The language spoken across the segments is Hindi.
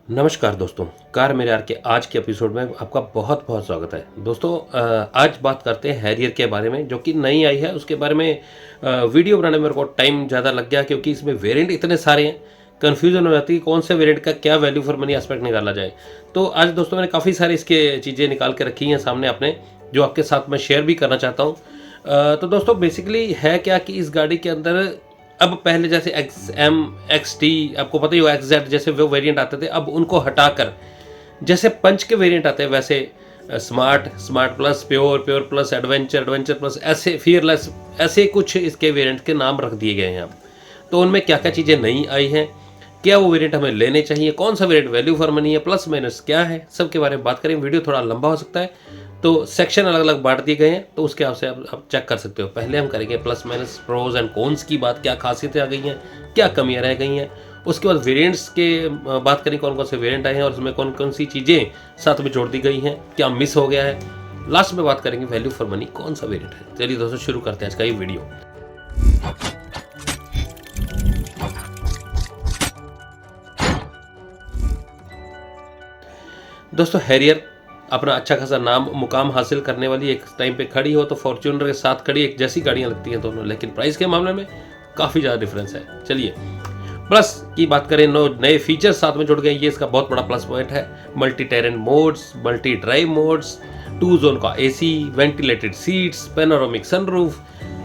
नमस्कार दोस्तों, कार मेरे यार के आज के एपिसोड में आपका बहुत बहुत स्वागत है। दोस्तों आज बात करते हैं हैरियर के बारे में जो कि नई आई है। उसके बारे में वीडियो बनाने में मेरे को टाइम ज़्यादा लग गया क्योंकि इसमें वेरिएंट इतने सारे हैं, कन्फ्यूजन हो जाती है कौन से वेरिएंट का क्या वैल्यू फॉर मनी एस्पेक्ट निकाला जाए। तो आज दोस्तों मैंने काफ़ी सारी इसके चीज़ें निकाल के रखी हैं सामने अपने, जो आपके साथ मैं शेयर भी करना चाहता हूँ। तो दोस्तों बेसिकली है क्या कि इस गाड़ी के अंदर अब पहले जैसे XM XT आपको पता ही हो, XZ जैसे वो वेरिएंट आते थे, अब उनको हटाकर जैसे पंच के वेरिएंट आते हैं वैसे smart plus, pure plus, adventure plus, ऐसे फियरलेस, ऐसे कुछ इसके वेरिएंट के नाम रख दिए गए हैं अब। तो उनमें क्या क्या चीज़ें नई आई हैं, क्या वो वेरिएंट हमें लेने चाहिए, कौन सा वेरिएंट वैल्यू फॉर मनी है, प्लस माइनस क्या है, सब के बारे में बात करें। वीडियो थोड़ा लंबा हो सकता है तो सेक्शन अलग अलग बांट दिए गए हैं, तो उसके हिसाब से आप चेक कर सकते हो। पहले हम करेंगे plus minus, pros and cons की बात, क्या खासियतें आ गई हैं, क्या कमियां रह गई हैं। उसके बाद वेरिएंट्स के बात करें कौन कौन से वेरिएंट आए हैं और उसमें कौन कौन सी चीज़ें साथ में जोड़ दी गई हैं, क्या मिस हो गया है। लास्ट में बात करेंगे वैल्यू फॉर मनी कौन सा वेरिएंट है। चलिए दोस्तों शुरू करते हैं आज का ये वीडियो। दोस्तों हैरियर अपना अच्छा खासा नाम मुकाम हासिल करने वाली एक टाइम पे खड़ी हो तो फॉर्च्यूनर के साथ खड़ी एक जैसी गाड़ियां लगती हैं दोनों, लेकिन प्राइस के मामले में काफ़ी ज़्यादा डिफरेंस है। चलिए प्लस की बात करें, नए फीचर्स साथ में जुड़ गए, ये इसका बहुत बड़ा प्लस पॉइंट है। Multi terrain modes, multi drive modes, 2 zone का AC, ventilated seats, panoramic sunroof,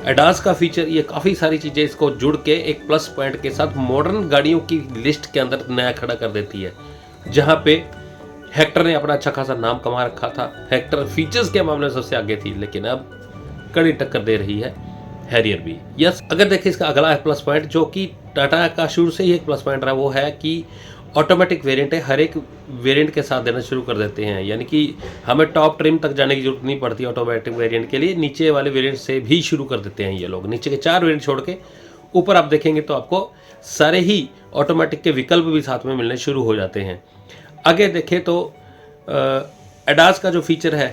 ADAS का फीचर, ये काफ़ी सारी चीज़ें इसको जुड़ के एक प्लस पॉइंट के साथ मॉडर्न गाड़ियों की लिस्ट के अंदर नया खड़ा कर देती है। जहाँ पे हेक्टर ने अपना अच्छा खासा नाम कमा रखा था, हेक्टर फीचर्स के मामले में सबसे आगे थी, लेकिन अब कड़ी टक्कर दे रही है हैरियर भी। यस, अगर देखें इसका अगला प्लस पॉइंट जो कि टाटा का शुरू से ही एक प्लस पॉइंट रहा, वो है कि ऑटोमेटिक वेरिएंट है, हर एक वेरिएंट के साथ देना शुरू कर देते हैं। यानी कि हमें टॉप ट्रिम तक जाने की जरूरत नहीं पड़ती ऑटोमेटिक वेरिएंट के लिए, नीचे वाले वेरिएंट से भी शुरू कर देते हैं ये लोग। नीचे के 4 वेरिएंट छोड़ के ऊपर आप देखेंगे तो आपको सारे ही ऑटोमेटिक के विकल्प भी साथ में मिलने शुरू हो जाते हैं। आगे देखें तो एडास का जो फीचर है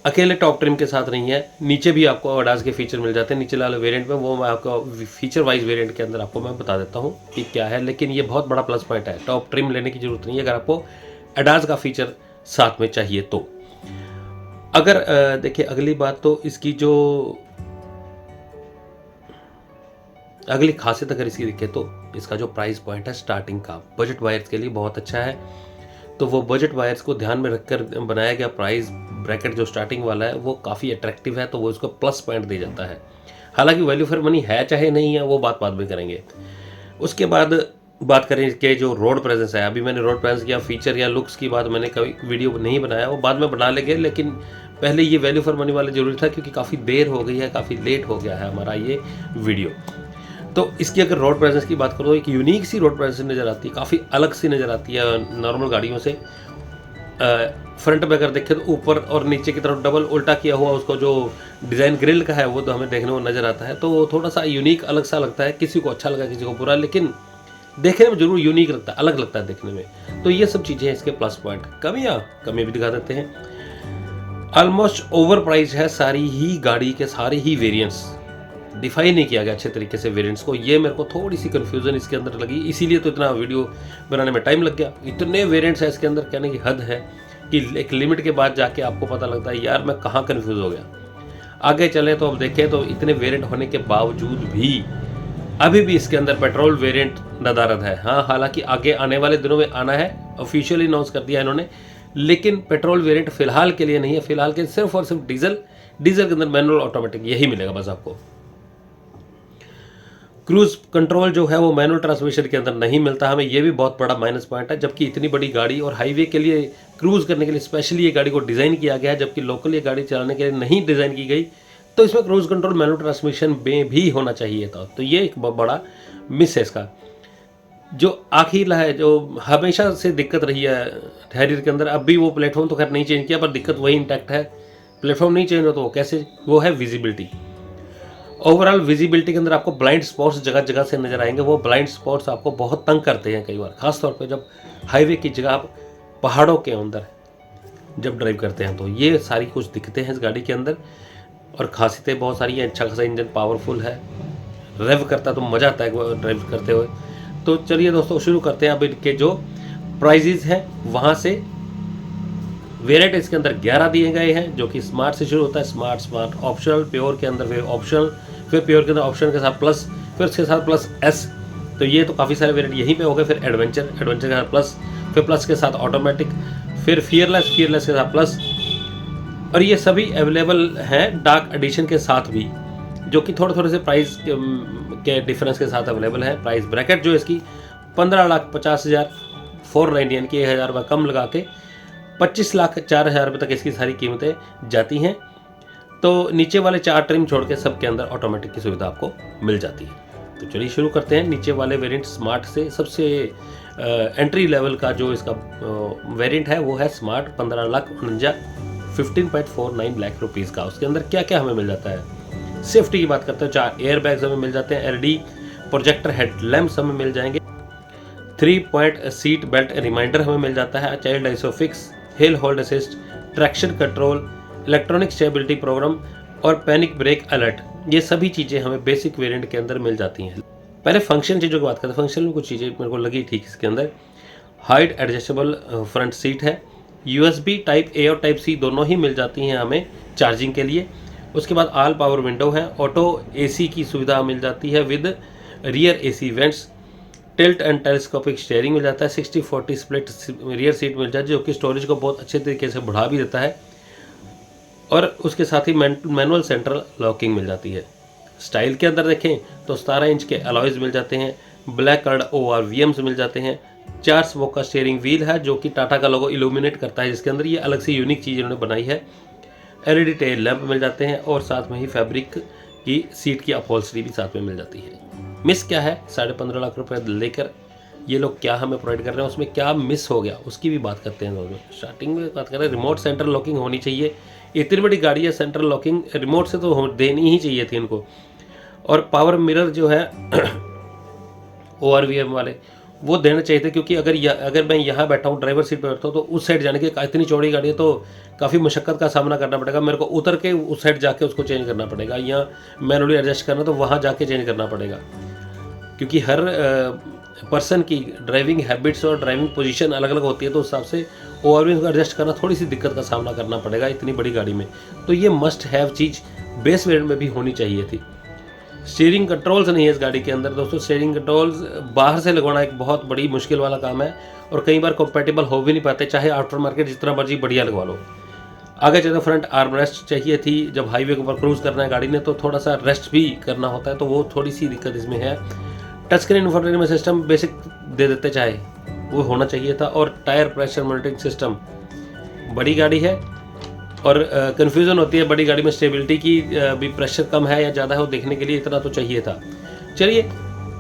अकेले टॉप ट्रिम के साथ नहीं है, नीचे भी आपको एडास के फीचर मिल जाते हैं। नीचे वाले वेरिएंट में वो मैं आपको फीचर वाइज वेरिएंट के अंदर आपको मैं बता देता हूँ कि क्या है, लेकिन ये बहुत बड़ा प्लस पॉइंट है। टॉप ट्रिम लेने की जरूरत नहीं है अगर आपको एडास का फीचर साथ में चाहिए तो। अगर देखिए अगली बात, तो इसकी जो अगली खासियत अगर इसकी दिखे तो इसका जो प्राइस पॉइंट है स्टार्टिंग का बजट वायर्स के लिए बहुत अच्छा है। तो वो बजट वायर्स को ध्यान में रखकर बनाया गया प्राइस ब्रैकेट जो स्टार्टिंग वाला है वो काफ़ी अट्रैक्टिव है, तो वो इसको प्लस पॉइंट दे जाता है। हालांकि वैल्यू फॉर मनी है चाहे नहीं है वो बात बाद में करेंगे। उसके बाद बात करें कि जो रोड प्रेजेंस है, अभी मैंने रोड प्रेजेंस या फीचर या लुक्स की बात मैंने कभी वीडियो नहीं बनाया, वो बाद में बना लेंगे, लेकिन पहले ये वैल्यू फॉर मनी वाले जरूरी था क्योंकि काफ़ी देर हो गई है, काफ़ी लेट हो गया है हमारा ये वीडियो। तो इसकी अगर रोड प्रेजेंस की बात करो तो एक यूनिक सी रोड प्रेजेंस नज़र आती है, काफ़ी अलग सी नज़र आती है नॉर्मल गाड़ियों से। फ्रंट में अगर देखें तो ऊपर और नीचे की तरफ डबल उल्टा किया हुआ उसको जो डिज़ाइन ग्रिल का है वो तो हमें देखने को नज़र आता है, तो थोड़ा सा यूनिक अलग सा लगता है। किसी को अच्छा लगा किसी को बुरा, लेकिन देखने में जरूर यूनिक लगता है, अलग लगता है देखने में। तो ये सब चीज़ें इसके प्लस पॉइंट। कमी भी दिखा देते हैं। ऑलमोस्ट ओवर प्राइस है सारी ही गाड़ी के सारे ही वेरियंट्स, डिफाइन नहीं किया गया अच्छे तरीके से वेरिएंट्स को। ये मेरे को थोड़ी सी कन्फ्यूजन इसके अंदर लगी, इसीलिए तो इतना वीडियो बनाने में टाइम लग गया। इतने वेरिएंट्स है इसके अंदर, कहने की हद है कि एक लिमिट के बाद जाके आपको पता लगता है यार मैं कहाँ कन्फ्यूज़ हो गया। आगे चले तो अब देखें तो इतने वेरिएंट होने के बावजूद भी अभी भी इसके अंदर पेट्रोल वेरिएंट नदारद है। हाँ, हालांकि आगे आने वाले दिनों में आना है, ऑफिशियली अनाउंस कर दिया इन्होंने, लेकिन पेट्रोल वेरिएंट फिलहाल के लिए नहीं है। फिलहाल के सिर्फ और सिर्फ डीजल के अंदर मैनुअल ऑटोमेटिक यही मिलेगा बस आपको। क्रूज कंट्रोल जो है वो मैनुअल ट्रांसमिशन के अंदर नहीं मिलता हमें, ये भी बहुत बड़ा माइनस पॉइंट है। जबकि इतनी बड़ी गाड़ी और हाईवे के लिए क्रूज करने के लिए स्पेशली ये गाड़ी को डिज़ाइन किया गया है, जबकि लोकल ये गाड़ी चलाने के लिए नहीं डिज़ाइन की गई, तो इसमें क्रूज कंट्रोल मैनुअल ट्रांसमिशन में भी होना चाहिए था। तो ये एक बहुत बड़ा मिस है इसका। जो आखिर है जो हमेशा से दिक्कत रही है हैरियर के अंदर, अब भी वो प्लेटफॉर्म तो खैर नहीं चेंज किया पर दिक्कत वही इंटैक्ट है। प्लेटफॉर्म नहीं चेंज हो तो वो कैसे, वो है विजिबिलिटी। ओवरऑल विजिबिलिटी के अंदर आपको ब्लाइंड स्पॉट्स जगह जगह से नजर आएंगे। वो ब्लाइंड स्पॉट्स आपको बहुत तंग करते हैं कई बार, खासतौर पे जब हाईवे की जगह आप पहाड़ों के अंदर जब ड्राइव करते हैं, तो ये सारी कुछ दिखते हैं इस गाड़ी के अंदर। और खासियतें बहुत सारी हैं, अच्छा खासा इंजन पावरफुल है, रेव करता तो मज़ा आता है ड्राइव करते हुए। तो चलिए दोस्तों शुरू करते हैं। अब इनके जो प्राइजेज हैं वहाँ से वेरिएंट इसके अंदर 11 दिए गए हैं, जो कि स्मार्ट से शुरू होता है। स्मार्ट ऑप्शनल, प्योर के अंदर फिर ऑप्शनल, फिर प्योर के अंदर ऑप्शन के साथ प्लस, फिर उसके साथ प्लस एस। तो ये तो काफ़ी सारे वेरिएंट यहीं पे हो गए। फिर एडवेंचर के साथ प्लस, फिर प्लस के साथ ऑटोमेटिक, फिर फियरलेस के साथ प्लस। और ये सभी अवेलेबल हैं डार्क एडिशन के साथ भी, जो कि थोड़े से प्राइस के डिफरेंस के साथ अवेलेबल है। प्राइस ब्रैकेट जो इसकी 15,50,000 490 यानी कि 1,000 रुपये कम लगा के 25,04,000 रुपये तक इसकी सारी कीमतें जाती हैं। तो नीचे वाले 4 ट्रिम छोड़ के सबके अंदर ऑटोमेटिक की सुविधा आपको मिल जाती है। तो चलिए शुरू करते हैं नीचे वाले वेरिएंट स्मार्ट से। सबसे एंट्री लेवल का जो इसका वेरिएंट है वो है स्मार्ट 15,49 15.49 लाख रुपीज़ का। उसके अंदर क्या क्या हमें मिल जाता है। सेफ्टी की बात करते हैं, 4 एयर बैग्स हमें मिल जाते हैं, LED प्रोजेक्टर हेडलैम्प्स हमें मिल जाएंगे, 3 पॉइंट सीट बेल्ट रिमाइंडर हमें मिल जाता है, child ISOFIX, hill hold assist, traction control, electronic stability programme और पैनिक ब्रेक अलर्ट। ये सभी चीज़ें हमें बेसिक वेरिएंट के अंदर मिल जाती हैं। पहले फंक्शन चीज़ों की बात करते हैं। फंक्शन में कुछ चीज़ें मेरे को लगी ठीक इसके अंदर। हाइट एडजस्टेबल फ्रंट सीट है, USB टाइप A और टाइप C दोनों ही मिल जाती हैं हमें चार्जिंग के लिए। उसके बाद ऑल पावर विंडो है, ऑटो AC की सुविधा मिल जाती है with rear AC vents, tilt and telescopic steering मिल जाता है, 60-40 स्प्लिट रियर सीट मिल जाती है, जो कि स्टोरेज को बहुत अच्छे तरीके से बढ़ा भी देता है। और उसके साथ ही मैनुअल सेंट्रल लॉकिंग मिल जाती है। स्टाइल के अंदर देखें तो 17 इंच के अलॉयज़ मिल जाते हैं, ब्लैक कलर्ड ORVMs मिल जाते हैं, 4 स्पोक का स्टीयरिंग व्हील है जो कि टाटा का लोगो इल्यूमिनेट करता है, जिसके अंदर ये अलग से यूनिक चीज़ इन्होंने बनाई है। LED टेल लैंप मिल जाते हैं और साथ में ही फैब्रिक की सीट की अपहोल्स्ट्री भी साथ में मिल जाती है। मिस क्या है, 15.5 लाख रुपए लेकर ये लोग क्या हमें प्रोवाइड कर रहे हैं, उसमें क्या मिस हो गया उसकी भी बात करते हैं दोस्तों। स्टार्टिंग में बात करें, रिमोट सेंट्रल लॉकिंग होनी चाहिए। इतनी बड़ी गाड़ी है, सेंट्रल लॉकिंग रिमोट से तो देनी ही चाहिए थी इनको। और पावर मिरर जो है ORVM वाले वो देना चाहिए थे, क्योंकि अगर मैं यहाँ बैठा हूँ, ड्राइवर सीट पर बैठा हूँ, तो उस साइड जाने की इतनी चौड़ी गाड़ी है तो काफ़ी मुशक्क़त का सामना करना पड़ेगा। मेरे को उतर के उस साइड जाके उसको चेंज करना पड़ेगा, या मैनुअली एडजस्ट करना तो वहाँ जाके चेंज करना पड़ेगा, क्योंकि हर पर्सन की ड्राइविंग हैबिट्स और ड्राइविंग पोजीशन अलग अलग होती है। तो उस हिसाब से ORVM को एडजस्ट करना थोड़ी सी दिक्कत का सामना करना पड़ेगा इतनी बड़ी गाड़ी में। तो ये must have cheese base variant में भी होनी चाहिए थी। स्टीयरिंग कंट्रोल्स नहीं है इस गाड़ी के अंदर दोस्तों। स्टीयरिंग कंट्रोल्स बाहर से लगवाना एक बहुत बड़ी मुश्किल वाला काम है और कई बार कंपैटिबल हो भी नहीं पाते, चाहे आफ्टर मार्केट जितना मर्जी बढ़िया लगवा लो। आगे चलते फ्रंट आर्म रेस्ट चाहिए थी, जब हाईवे के ऊपर क्रूज करना है गाड़ी ने तो थोड़ा सा रेस्ट भी करना होता है, तो वो थोड़ी सी दिक्कत इसमें है। Touch screen infotainment system basic दे देते चाहे, वो होना चाहिए था। और टायर प्रेशर मॉनिटरिंग सिस्टम, बड़ी गाड़ी है और कन्फ्यूज़न होती है बड़ी गाड़ी में स्टेबिलिटी की भी प्रेशर कम है या ज़्यादा है, वो देखने के लिए इतना तो चाहिए था। चलिए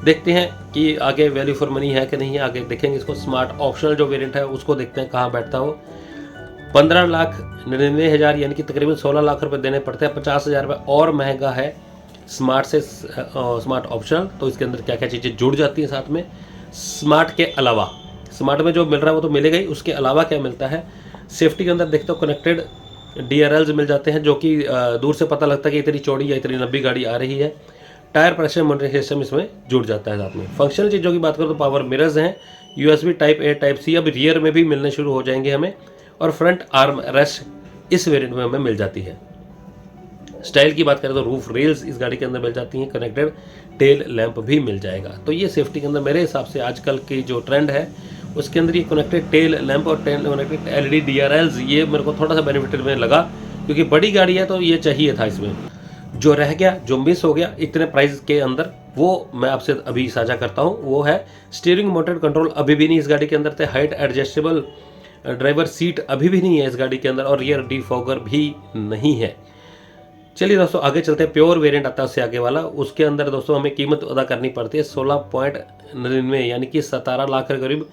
देखते हैं कि आगे वैल्यू फॉर मनी है कि नहीं, आगे देखेंगे इसको। स्मार्ट ऑप्शनल जो वेरिएंट है उसको देखते हैं कहाँ बैठता हो। 15,99,000 यानी कि तकरीबन 16 लाख रुपए देने पड़ते हैं, 50,000 रुपये और महंगा है स्मार्ट से स्मार्ट ऑप्शनल। तो इसके अंदर क्या क्या चीज़ें जुड़ जाती हैं साथ में स्मार्ट के अलावा। स्मार्ट में जो मिल रहा है वो तो मिलेगा ही, उसके अलावा क्या मिलता है। सेफ्टी के अंदर देखते हो कनेक्टेड DRLs मिल जाते हैं, जो कि दूर से पता लगता है कि इतनी चौड़ी या इतनी लंबी गाड़ी आ रही है। टायर प्रेशर मॉनिटरिंग सिस्टम इसमें जुड़ जाता है साथ में। फंक्शनल चीज़ों की बात करो तो पावर मिरर्स हैं, USB type A type C अब रियर में भी मिलने शुरू हो जाएंगे हमें। और फ्रंट आर्म रेस्ट इस वेरिएंट में हमें मिल जाती है। स्टाइल की बात करें तो रूफ रेल्स इस गाड़ी के अंदर मिल जाती हैं, कनेक्टेड टेल लैंप भी मिल जाएगा। तो ये सेफ्टी के अंदर मेरे हिसाब से आजकल की जो ट्रेंड है उसके अंदर ये कनेक्टेड टेल लैंप और कनेक्टेड LED DRLs ये मेरे को थोड़ा सा बेनिफिट में लगा, क्योंकि बड़ी गाड़ी है तो ये चाहिए था। इसमें जो रह गया, जो मिस हो गया इतने प्राइस के अंदर, वो मैं आपसे अभी साझा करता हूँ। वो है स्टीयरिंग मोटर कंट्रोल अभी भी नहीं इस गाड़ी के अंदर थे, हाइट एडजस्टेबल ड्राइवर सीट अभी भी नहीं है इस गाड़ी के अंदर, और रियर डिफॉगर भी नहीं है। चलिए दोस्तों आगे चलते हैं। प्योर वेरिएंट आता है उससे आगे वाला, उसके अंदर दोस्तों हमें कीमत अदा करनी पड़ती है 16.99 यानी कि 17 लाख के करीब।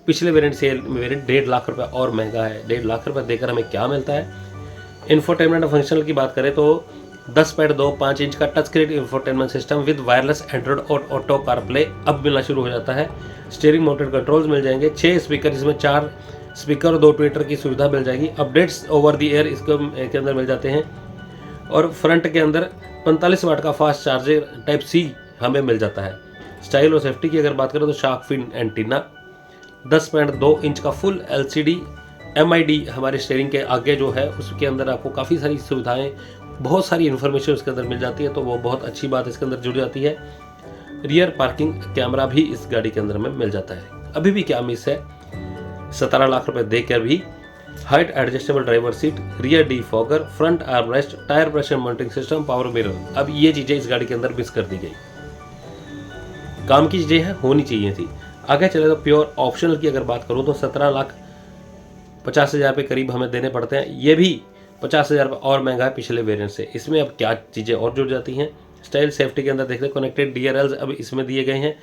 पिछले वेरिएंट से वेरिएंट 1.5 लाख रुपये और महंगा है। 1.5 लाख रुपये देकर हमें क्या मिलता है। इंफोटेनमेंट फंक्शनल की बात करें तो 10.25 इंच का touch screen infotainment system with wireless Android और ऑटो कारप्ले अब मिलना शुरू हो जाता है। स्टीयरिंग माउंटेड कंट्रोल्स मिल जाएंगे, 6 स्पीकर, इसमें 4 स्पीकर और 2 ट्विटर की सुविधा मिल जाएगी। अपडेट्स ओवर द एयर इसको के अंदर मिल जाते हैं। और फ्रंट के अंदर 45 वाट का फास्ट चार्जर टाइप C हमें मिल जाता है। स्टाइल और सेफ्टी की अगर बात करें तो शार्क फिन एंटीना, 10.2 इंच का फुल LCD MID हमारे स्टीयरिंग के आगे जो है उसके अंदर आपको काफ़ी सारी सुविधाएं, बहुत सारी इन्फॉर्मेशन उसके अंदर मिल जाती है, तो वो बहुत अच्छी बात इसके अंदर जुड़ जाती है। रियर पार्किंग कैमरा भी इस गाड़ी के अंदर में मिल जाता है। अभी भी क्या मिस है, 17 लाख रुपए देकर भी height adjustable driver seat, rear defogger, front armrest, tyre pressure monitoring system, power mirror, अब ये चीजें इस गाड़ी के अंदर मिस कर दी गई। काम की चीजें हैं, होनी चाहिए थी। आगे चले तो प्योर ऑप्शनल की अगर बात करूं तो 17,50,000 के करीब हमें देने पड़ते हैं। ये भी 50,000 और महंगा है पिछले वेरिएंट से। इसमें अब क्या चीज़ें और जुड़ जाती हैं। स्टाइल सेफ्टी के अंदर देखते हैं कनेक्टेड DRLs अब इसमें दिए गए हैं,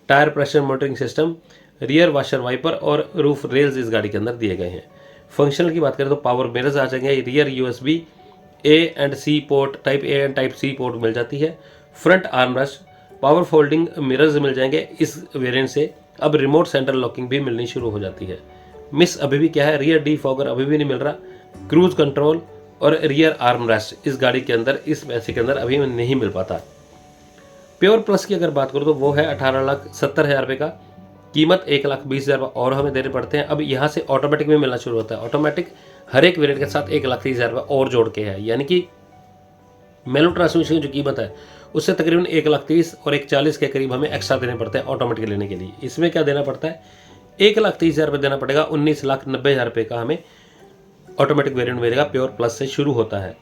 tyre pressure monitoring system, rear washer wiper और रूफ रेल्स इस गाड़ी के अंदर दिए गए हैं। फंक्शनल की बात करें तो पावर मिरर्स आ जाएंगे, rear USB A and C port, type A and type C port मिल जाती है, front armrest, power folding mirrors मिल जाएंगे इस वेरिएंट से। अब रिमोट सेंट्रल लॉकिंग भी मिलनी शुरू हो जाती है। मिस अभी भी क्या है, रियर डिफॉगर अभी भी नहीं मिल रहा, क्रूज कंट्रोल और रियर आर्मरेस्ट इस गाड़ी के अंदर इस पैसे के अंदर अभी नहीं मिल पाता। प्योर प्लस की अगर बात करूँ तो वो है 18,70,000 रुपये का, कीमत 1,20,000 रुपये और हमें देने पड़ते हैं। अब यहाँ से ऑटोमेटिक में मिलना शुरू होता है। ऑटोमेटिक हर एक वेरिएंट के साथ 1,30,000 रुपये और जोड़ के है, यानी कि मैनुअल ट्रांसमिशन की जो कीमत है उससे तकरीबन 1,30,000 और 1,40,000 के करीब हमें एक्स्ट्रा देने पड़ते हैं ऑटोमेटिक लेने के लिए। इसमें क्या देना पड़ता है, 1,30,000 रुपये देना पड़ेगा, 19,90,000 रुपये का हमें ऑटोमेटिक वेरिएंट मिलेगा। प्योर प्लस से शुरू होता है,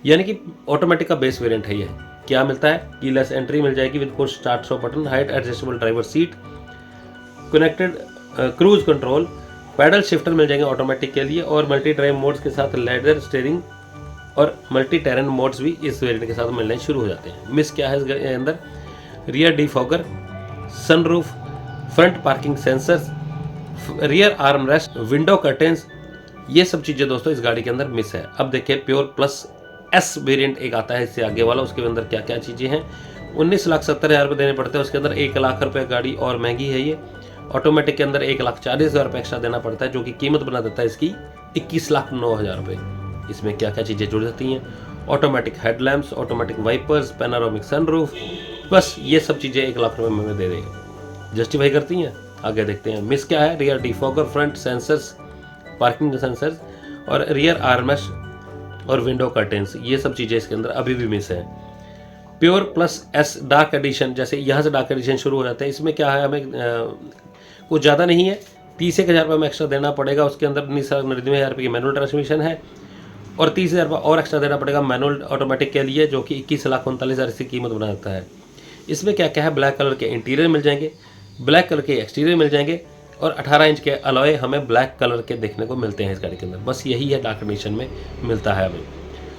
यानी कि ऑटोमेटिक का बेस वेरिएंट है ये। क्या मिलता है, कीलेस एंट्री मिल जाएगी with push start stop button, height adjustable driver seat, connected cruise control, paddle shifter मिल जाएंगे ऑटोमेटिक के लिए, और मल्टी ड्राइव मोड्स के साथ लेदर स्टीयरिंग और मल्टी टेरेन मोड्स भी इस वेरिएंट के साथ मिलने शुरू हो जाते हैं। मिस क्या है इसके अंदर, rear defogger, sunroof, front parking sensors, rear armrest, window curtains, ये सब चीज़ें दोस्तों इस गाड़ी के अंदर मिस है। अब देखिए प्योर प्लस S वेरिएंट एक आता है इससे आगे वाला, उसके अंदर क्या क्या चीज़ें हैं। 19,70,000 रुपये देने पड़ते हैं, उसके अंदर 1,00,000 रुपये गाड़ी और महंगी है ये। ऑटोमेटिक के अंदर 1,40,000 रुपये एक्स्ट्रा देना पड़ता है, जो कि कीमत बना देता है इसकी 21,09,000 रुपये। इसमें क्या क्या चीज़ें जुड़ जाती हैं, automatic headlamps, automatic wipers, panoramic sunroof, बस ये सब चीज़ें 1,00,000 रुपये में दे देंगे, जस्टिफाई करती हैं। आगे देखते हैं मिस क्या है, rear defogger, front sensors, parking sensors और रियर आर्मरेस्ट और विंडो कर्टेंस, ये सब चीज़ें इसके अंदर अभी भी मिस है। Pure plus S dark edition, जैसे यहाँ से डार्क एडिशन शुरू हो जाता है, इसमें क्या है, हमें कुछ ज़्यादा नहीं है, 30,000 रुपये में एक्स्ट्रा देना पड़ेगा। उसके अंदर 19,99,000 रुपये की मैनुअल ट्रांसमिशन है और 30,000 रुपये और एक्स्ट्रा देना पड़ेगा मैनुअल ऑटोमेटिक के लिए, जो कि 21,39,000 इसकी कीमत बना देता है। इसमें क्या क्या है, ब्लैक कलर के इंटीरियर मिल जाएंगे, ब्लैक कलर के एक्सटीरियर मिल जाएंगे और 18 इंच के अलॉय हमें ब्लैक कलर के देखने को मिलते हैं इस गाड़ी के अंदर। बस यही है डार्क एडिशन में मिलता है हमें।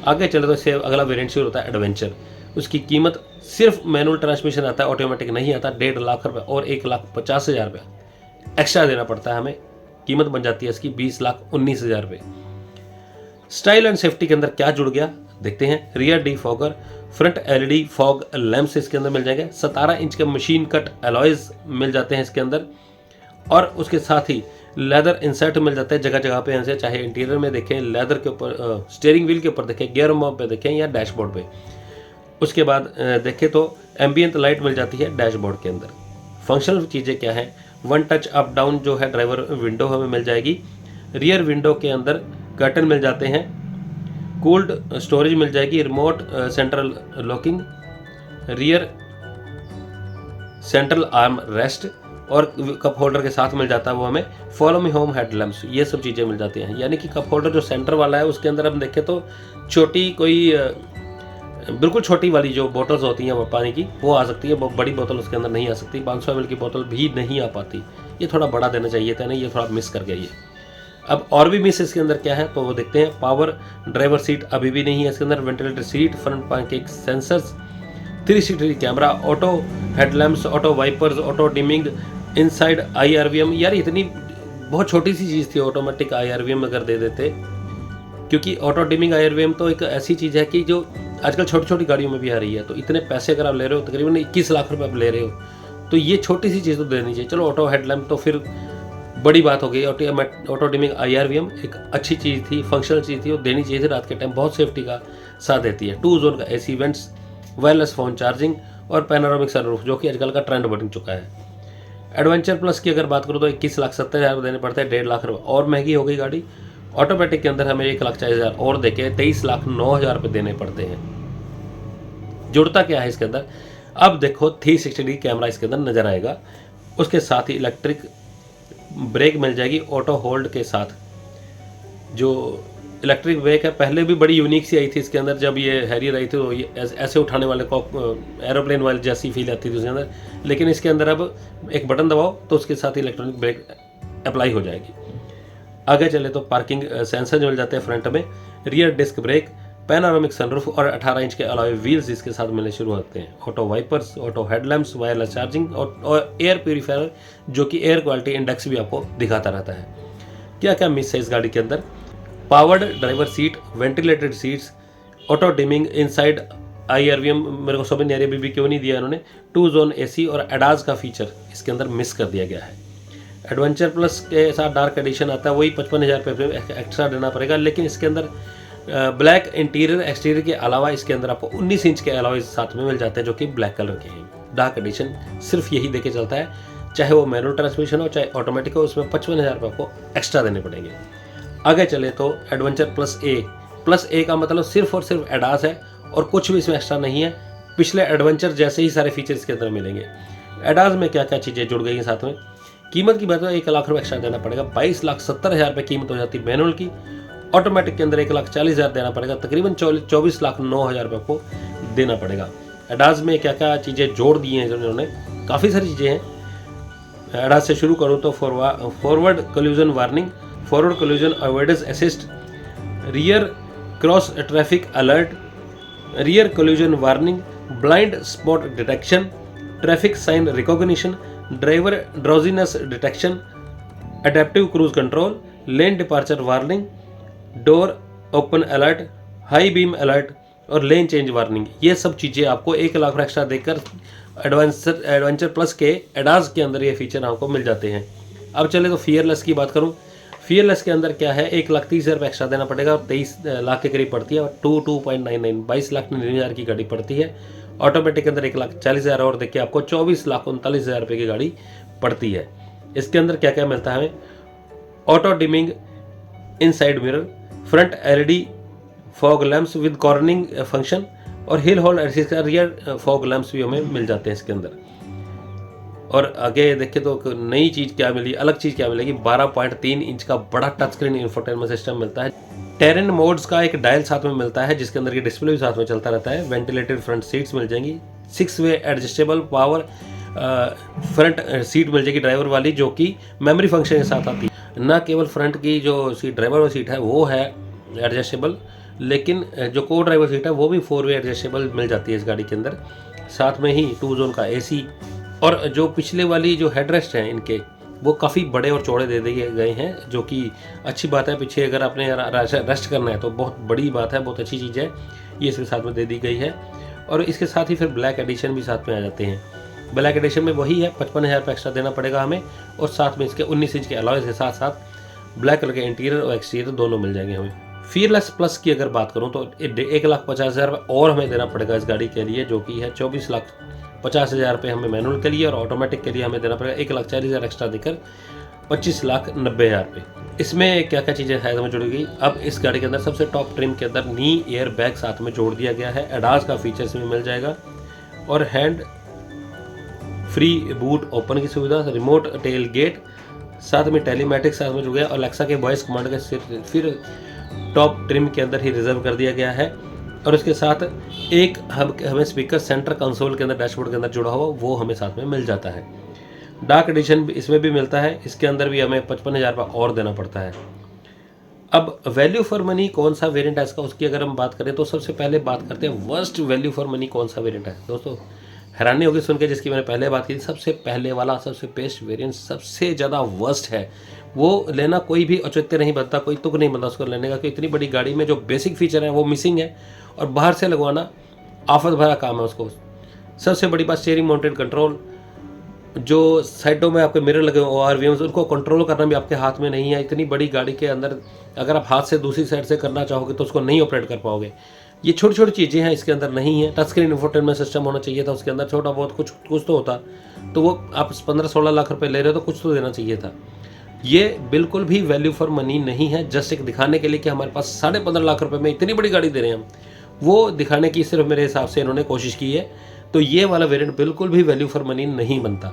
आगे चले तो इससे अगला वेरिएंट शुरू होता है एडवेंचर। उसकी कीमत सिर्फ मैनुअल ट्रांसमिशन आता है, ऑटोमेटिक नहीं आता, 1,50,000 रुपये और 1,50,000 रुपये एक्स्ट्रा देना पड़ता है हमें। कीमत बन जाती है इसकी 20,19,000 रुपये। स्टाइल एंड सेफ्टी के अंदर क्या जुड़ गया देखते हैं। Rear defogger, front LED fog lamps इसके अंदर मिल जाएंगे, 17 इंच के मशीन कट अलॉयज मिल जाते हैं इसके अंदर, और उसके साथ ही लेदर इंसर्ट मिल जाते हैं जगह जगह पे, ऐसे चाहे इंटीरियर में देखें, लेदर के ऊपर, स्टीयरिंग व्हील के ऊपर देखें, गियर नॉब पे देखें या डैशबोर्ड पे। उसके बाद देखें तो एम्बियंट लाइट मिल जाती है डैशबोर्ड के अंदर। फंक्शनल चीज़ें क्या है, वन टच अप डाउन जो है ड्राइवर विंडो हमें मिल जाएगी, रियर विंडो के अंदर कर्टन मिल जाते हैं, कूल्ड स्टोरेज मिल जाएगी, remote central locking, rear central arm rest और कप होल्डर के साथ मिल जाता है वो हमें, फॉलो मी होम हेडलैम्प्स, ये सब चीज़ें मिल जाती हैं। यानी कि कप होल्डर जो सेंटर वाला है उसके अंदर हम देखें तो छोटी कोई बिल्कुल छोटी वाली जो बोतल्स होती हैं पानी की वो आ सकती है, बड़ी बोतल उसके अंदर नहीं आ सकती, 500 ml की बोतल भी नहीं आ पाती। ये थोड़ा बड़ा देना चाहिए था ना, ये थोड़ा मिस कर गया ये। अब और भी मिस इसके अंदर क्या है तो वो देखते हैं। पावर ड्राइवर सीट अभी भी नहीं है इसके अंदर, ventilator seat, front parking sensors, 360 camera, auto headlamps, auto wipers, auto dimming, inside IRVM। यार इतनी बहुत छोटी सी चीज़ थी, ऑटोमेटिक IRVM अगर दे देते, क्योंकि ऑटो डिमिंग IRVM तो एक ऐसी चीज़ है कि जो आजकल छोटी छोटी गाड़ियों में भी आ रही है। तो इतने पैसे अगर आप ले रहे हो, तकरीबन 21 लाख रुपए आप ले रहे हो, तो ये छोटी सी चीज़ तो देनी चाहिए। चलो ऑटो हेडलैम्प तो फिर बड़ी बात हो गई, ऑटो डिमिंग IRVM एक अच्छी चीज़ थी, फंक्शनल चीज़ थी, वो देनी चाहिए थी। रात के टाइम बहुत सेफ्टी का साथ देती है। 2 जोन का AC vents, wireless phone charging, और पैनोरामिक सनरूफ जो कि आजकल का ट्रेंड बन चुका है। एडवेंचर प्लस की अगर बात करूँ तो 21,70,000 देने पड़ते हैं, 1.5 लाख रुपये और महंगी हो गई गाड़ी। ऑटोमेटिक के अंदर हमें 1,40,000 और देके 23,09,000 रुपये देने पड़ते हैं। जुड़ता क्या है इसके अंदर, अब देखो 360 कैमरा इसके अंदर नज़र आएगा, उसके साथ ही इलेक्ट्रिक ब्रेक मिल जाएगी ऑटो होल्ड के साथ। जो इलेक्ट्रिक ब्रेक है पहले भी बड़ी यूनिक सी आई थी इसके अंदर, जब ये हैरियर आई थी तो ये ऐसे उठाने वाले को एरोप्लेन वाली जैसी फील आती थी उसके अंदर, लेकिन इसके अंदर अब एक बटन दबाओ तो उसके साथ ही इलेक्ट्रॉनिक ब्रेक अप्लाई हो जाएगी। आगे चले तो पार्किंग सेंसर मिल जाते हैं फ्रंट में, rear disc brake, panoramic sunroof और 18 इंच के अलॉय व्हील्स इसके साथ मिलने शुरू होते हैं। Auto wipers, auto headlamps, wireless charging और एयर प्यूरीफायर जो कि एयर क्वालिटी इंडेक्स भी आपको दिखाता रहता है। क्या क्या मिस है इस गाड़ी के अंदर, powered driver seat, ventilated seats, auto dimming, inside IRVM मेरे को समझ नहीं आ रही अभी क्यों नहीं दिया इन्होंने, 2 जोन AC और एडाज का फीचर इसके अंदर मिस कर दिया गया है। एडवेंचर प्लस के साथ डार्क एडिशन आता है, वही 55,000 रुपये एक्स्ट्रा देना पड़ेगा, लेकिन इसके अंदर ब्लैक इंटीरियर एक्सटीरियर के अलावा इसके अंदर आपको 19 इंच के अलॉय साथ में मिल जाते हैं जो कि ब्लैक कलर के हैं। डार्क एडिशन सिर्फ यही देके चलता है, चाहे वो मैनुअल ट्रांसमिशन हो चाहे ऑटोमेटिक हो, उसमें 55,000 रुपये आपको एक्स्ट्रा देने पड़ेंगे। आगे चले तो एडवेंचर प्लस ए का मतलब सिर्फ और सिर्फ एडास है और कुछ भी इसमें एक्स्ट्रा नहीं है। पिछले एडवेंचर जैसे ही सारे फीचर इसके अंदर मिलेंगे। एडास में क्या क्या चीज़ें जुड़ गई हैं साथ में, कीमत की बात है 1 लाख रुपये एक्स्ट्रा देना पड़ेगा, 22,70,000 रुपये कीमत हो जाती है मैनुअल की। ऑटोमेटिक के अंदर 1,40,000 देना पड़ेगा, तकरीबन 24,09,000 रुपये को देना पड़ेगा। एडास में क्या क्या चीज़ें जोड़ दी हैं उन्होंने, काफ़ी सारी चीज़ें हैं। एडास से शुरू करूँ तो forward collision warning, forward collision avoidance assist, rear cross traffic alert, rear collision warning, blind spot detection, traffic sign recognition, driver drowsiness detection, adaptive cruise control, lane departure warning, door open alert, high beam alert और लेन चेंज वार्निंग। ये सब चीज़ें आपको 1 लाख एक्स्ट्रा देकर एडवेंचर प्लस के एडास के अंदर ये फीचर आपको मिल जाते हैं। अब चले तो फियरलेस की बात करूं, फियरलेस के अंदर क्या है, 1,30,000 रुपये एक्स्ट्रा देना पड़ेगा और 23 लाख के करीब पड़ती है और 2.99 22,99,000 की गाड़ी पड़ती है। ऑटोमेटिक के अंदर 1,40,000 और देखिए आपको 24,39,000 रुपये की गाड़ी पड़ती है। इसके अंदर क्या क्या मिलता है हमें, auto dimming inside mirror, front LED fog lamps with cornering function और हिल होल्ड एसिस्ट का रियर फॉग लैंप्स भी हमें मिल जाते हैं इसके अंदर। और आगे देखें तो नई चीज़ क्या मिली, अलग चीज़ क्या मिलेगी, 12.3 इंच का बड़ा टच स्क्रीन इंफोटेनमेंट सिस्टम मिलता है। टेरेन मोड्स का एक डायल साथ में मिलता है जिसके अंदर ये डिस्प्ले भी साथ में चलता रहता है। वेंटिलेटेड फ्रंट सीट्स मिल जाएंगी, 6 way adjustable power front seat मिल जाएगी ड्राइवर वाली जो कि मेमोरी फंक्शन के साथ आती है। न केवल फ्रंट की जो सीट ड्राइवर वाली सीट है वो है एडजस्टेबल, लेकिन जो को ड्राइवर सीट है वो भी 4 वे एडजस्टेबल मिल जाती है इस गाड़ी के अंदर। साथ में ही 2 जोन का AC और जो पिछले वाली जो हेडरेस्ट हैं इनके वो काफ़ी बड़े और चौड़े दे दिए गए हैं जो कि अच्छी बात है। पीछे अगर आपने रेस्ट करना है तो बहुत बड़ी बात है, बहुत अच्छी चीज़ है, ये इसके साथ में दे दी गई है। और इसके साथ ही फिर ब्लैक एडिशन भी साथ में आ जाते हैं। ब्लैक एडिशन में वही है, 55,000 रुपये एक्स्ट्रा देना पड़ेगा हमें और साथ में इसके 19 इंच के अलॉयज के साथ साथ ब्लैक कलर के इंटीरियर और एक्सटीरियर दोनों मिल जाएंगे हमें। फियरलेस प्लस की अगर बात करूँ तो 1,50,000 रुपये और हमें देना पड़ेगा इस गाड़ी के लिए जो कि है 24,50,000 रुपये हमें मैनुअल के लिए और ऑटोमेटिक के लिए हमें देना पड़ेगा 1,40,000 एक्स्ट्रा देकर 25,90,000 रुपये। इसमें क्या क्या चीज़ें है हमें जुड़ी गई। अब इस गाड़ी के अंदर सबसे टॉप ट्रिम के अंदर नी एयर बैग साथ में जोड़ दिया गया है, एडास का फीचर इसमें मिल जाएगा और हैंड फ्री बूट ओपन की सुविधा, रिमोट टेल गेट, साथ में टेलीमेटिक्स साथ में जुड़ गया और अलेक्सा के वॉइस कमांड का फिर टॉप ट्रिम के अंदर ही रिजर्व कर दिया गया है। और उसके साथ एक हमें स्पीकर सेंटर कंसोल के अंदर डैशबोर्ड के अंदर जुड़ा हुआ वो हमें साथ में मिल जाता है। डार्क एडिशन इसमें भी मिलता है, इसके अंदर भी हमें 55,000 रुपये और देना पड़ता है। अब वैल्यू फॉर मनी कौन सा वेरिएंट है इसका, उसकी अगर हम बात करें तो सबसे पहले बात करते हैं वर्स्ट वैल्यू फॉर मनी कौन सा वेरिएंट है। दोस्तों हैरानी होगी सुन के, जिसकी मैंने पहले बात की थी, सबसे पहले वाला सबसे बेस्ट वेरिएंट सबसे ज़्यादा वर्स्ट है। वो लेना कोई भी औचित्य नहीं बनता, कोई तुक नहीं बनता उसको लेने का, कि इतनी बड़ी गाड़ी में जो बेसिक फीचर है वो मिसिंग है और बाहर से लगवाना आफत भरा काम है उसको। सबसे बड़ी बात स्टीयरिंग माउंटेड कंट्रोल, जो साइडों में आपके मिरर लगे ORVMs उनको कंट्रोल करना भी आपके हाथ में नहीं है। इतनी बड़ी गाड़ी के अंदर अगर आप हाथ से दूसरी साइड से करना चाहोगे तो उसको नहीं ऑपरेट कर पाओगे। ये छोटी छोटी चीज़ें हैं इसके अंदर नहीं है। टच स्क्रीन इंफोटेनमेंट सिस्टम होना चाहिए था उसके अंदर, छोटा बहुत कुछ कुछ तो होता। तो वो आप 15-16 लाख रुपए ले रहे हो तो कुछ तो देना चाहिए था। ये बिल्कुल भी वैल्यू फॉर मनी नहीं है, जस्ट एक दिखाने के लिए कि हमारे पास 15.5 लाख रुपए में इतनी बड़ी गाड़ी दे रहे हैं हम, वो दिखाने की सिर्फ मेरे हिसाब से इन्होंने कोशिश की है। तो ये वाला वेरिएंट बिल्कुल भी वैल्यू फॉर मनी नहीं बनता।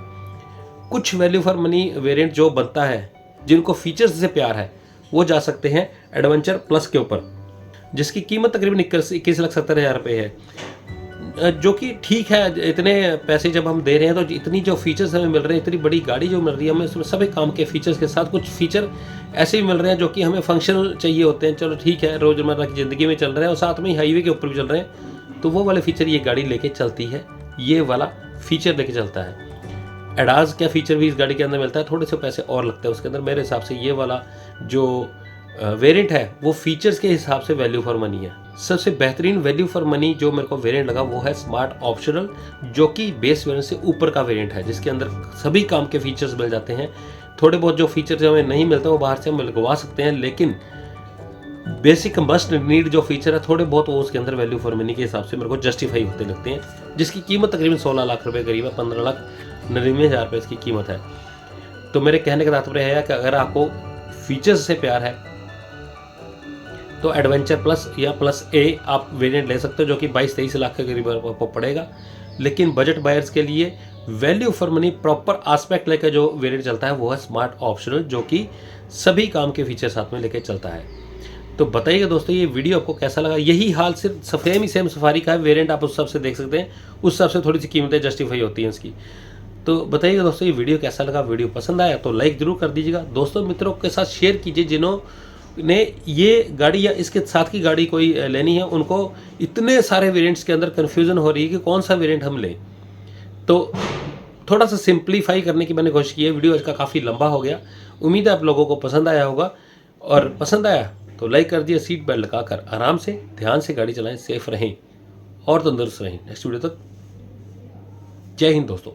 कुछ वैल्यू फॉर मनी वेरिएंट जो बनता है, जिनको फीचर्स से प्यार है, वो जा सकते हैं एडवेंचर प्लस के ऊपर, जिसकी कीमत तकरीबन 21,70,000 रुपये है, जो कि ठीक है। इतने पैसे जब हम दे रहे हैं तो इतनी जो फीचर्स हमें मिल रहे हैं, इतनी बड़ी गाड़ी जो मिल रही है हमें, उसमें सभी काम के फीचर्स के साथ कुछ फीचर ऐसे भी मिल रहे हैं जो कि हमें फंक्शनल चाहिए होते हैं। चलो ठीक है, रोज़मर्रा की ज़िंदगी में चल रहे हैं और साथ में ही हाईवे के ऊपर भी चल रहे हैं, तो वो वाले फीचर ये गाड़ी लेके चलती है, ये वाला फीचर लेके चलता है। एडाज का फीचर भी इस गाड़ी के अंदर मिलता है, थोड़े से पैसे और लगते हैं उसके अंदर। मेरे हिसाब से ये वाला जो वेरिएंट है वो फीचर्स के हिसाब से वैल्यू फॉर मनी है। सबसे बेहतरीन वैल्यू फॉर मनी जो मेरे को वेरिएंट लगा वो है स्मार्ट ऑप्शनल, जो कि बेस वेरिएंट से ऊपर का वेरिएंट है, जिसके अंदर सभी काम के फीचर्स मिल जाते हैं। थोड़े बहुत जो फीचर्स हमें नहीं मिलते वो बाहर से हम लगवा सकते हैं, लेकिन बेसिक मस्ट नीड जो फीचर है थोड़े बहुत वो उसके अंदर वैल्यू फॉर मनी के हिसाब से मेरे को जस्टिफाई होते लगते हैं, जिसकी कीमत तकरीबन 16 लाख रुपए करीब है, 15,99,000 रुपये इसकी कीमत है। तो मेरे कहने का तात्पर्य है कि अगर आपको फीचर्स से प्यार है तो एडवेंचर प्लस या प्लस ए आप वेरिएंट ले सकते हो, जो कि 22-23 लाख के करीब आपको पड़ेगा। लेकिन बजट बायर्स के लिए value for money proper aspect लेकर जो वेरिएंट चलता है वो है स्मार्ट ऑप्शनल, जो कि सभी काम के फीचर साथ में लेकर चलता है। तो बताइएगा दोस्तों ये वीडियो आपको कैसा लगा। यही हाल सिर्फ सेम सफारी का है, वेरिएंट आप उस हिसाब से देख सकते हैं, उस हिसाब से थोड़ी सी कीमतें जस्टिफाई होती हैं इसकी। तो बताइएगा दोस्तों ये वीडियो कैसा लगा। वीडियो पसंद आया तो लाइक जरूर कर दीजिएगा, दोस्तों मित्रों के साथ शेयर कीजिए जिन्होंने ये गाड़ी या इसके साथ की गाड़ी कोई लेनी है, उनको इतने सारे वेरिएंट्स के अंदर कन्फ्यूज़न हो रही है कि कौन सा वेरिएंट हम लें। तो थोड़ा सा सिंप्लीफाई करने की मैंने कोशिश की है। वीडियो इसका काफ़ी लंबा हो गया, उम्मीद है आप लोगों को पसंद आया होगा, और पसंद आया तो लाइक कर दिए। सीट बेल्ट लगाकर आराम से ध्यान से गाड़ी चलाएं, सेफ रहें और तंदुरुस्त रहें। नेक्स्ट वीडियो तक जय हिंद दोस्तों।